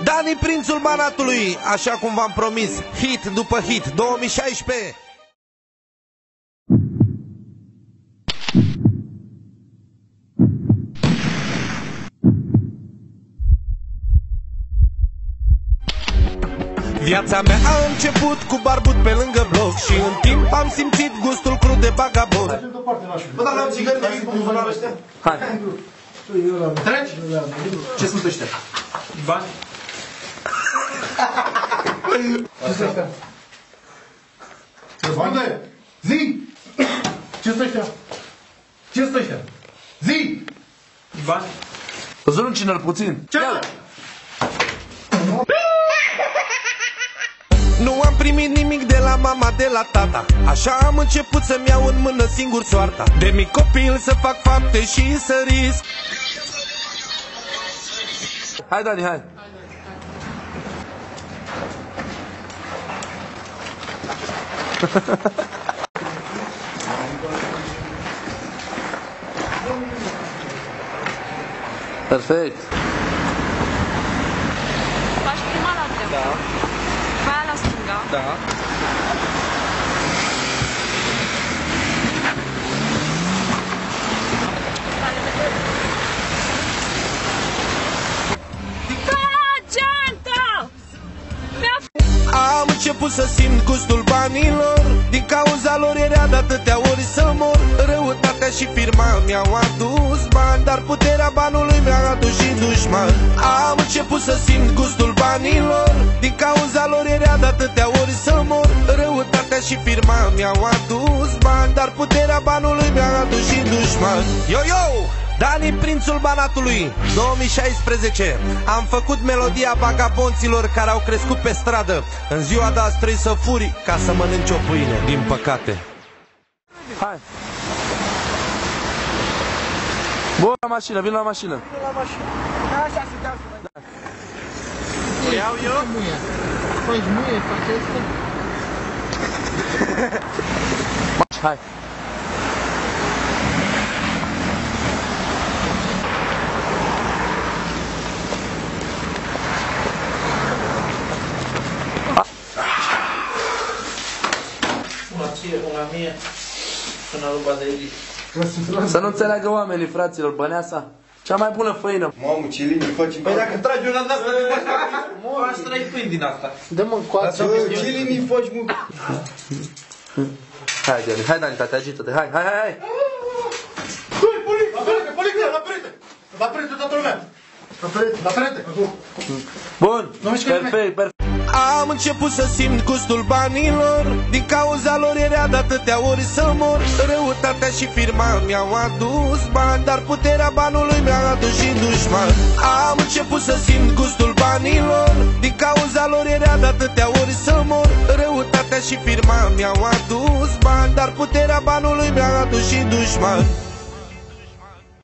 Dani, prințul Banatului, așa cum v-am promis, hit după hit, 2016. Viața mea a început cu barbut pe lângă bloc și în timp am simțit gustul crud de bagabon. Bă, dar n-am țigări de mic, cum vă ăștia? Hai. Treci? Ce sunt ăștia? Bani? Ce sunt ăștia? Răspunde! Zi! Ce sunt ăștia? Ce sunt ăștia? Zi! Bani? Zruncină-l puțin. Ce? Nu am primit nimic de la mama, de la tata, așa am început să-mi iau în mână singur soarta. De mic copil să fac fapte și să risc. Hai, Dani, hai. Perfect. Faci prima la dreapta. Da. După aia la stânga. Da. Am început să simt gustul banilor, din cauza lor era de atâtea ori să mor. Răutatea și firma mi-au adus bani, dar puterea banului mi-a adus și dușman. Am început să simt gustul banilor, din cauza lor era de atâtea ori să mor. Răutatea și firma mi-au adus bani, dar puterea banului mi-a adus și dușman. Yo-yo! Dani, prințul Banatului, 2016. Am făcut melodia vagabonților care au crescut pe stradă. În ziua de azi trebuie să furi ca să mănânci o pâine, din păcate. Hai. Bun, la mașină, vin la mașină. Vin la mașină. Așa se dea. Da. O iau eu? Faci muie, faci asta. Hai. Una mie, până la baterii. Să nu înțeleagă oamenii, fraților, Băneasa, cea mai bună făină. Mamă, ce linii faci? Păi dacă tragi una de asta, Faci 3 pâini din asta. Dă-mă încoace. ce linii faci, mă? Hai, Dani, hai, Dani, tate, agită-te, hai, hai, hai, hai. La perete, la perete! La perete, toată lumea! La perete! Bun, perfect, perfect. Am început să simt gustul banilor, din cauza lor era de atâtea ori să mor. Răutatea și firma mi-au adus bani, dar puterea banului mi-a adus și dușman. Am început să simt gustul banilor, din cauza lor era de atâtea ori să mor. Răutatea și firma mi-au adus bani, dar puterea banului mi-a adus și dușman.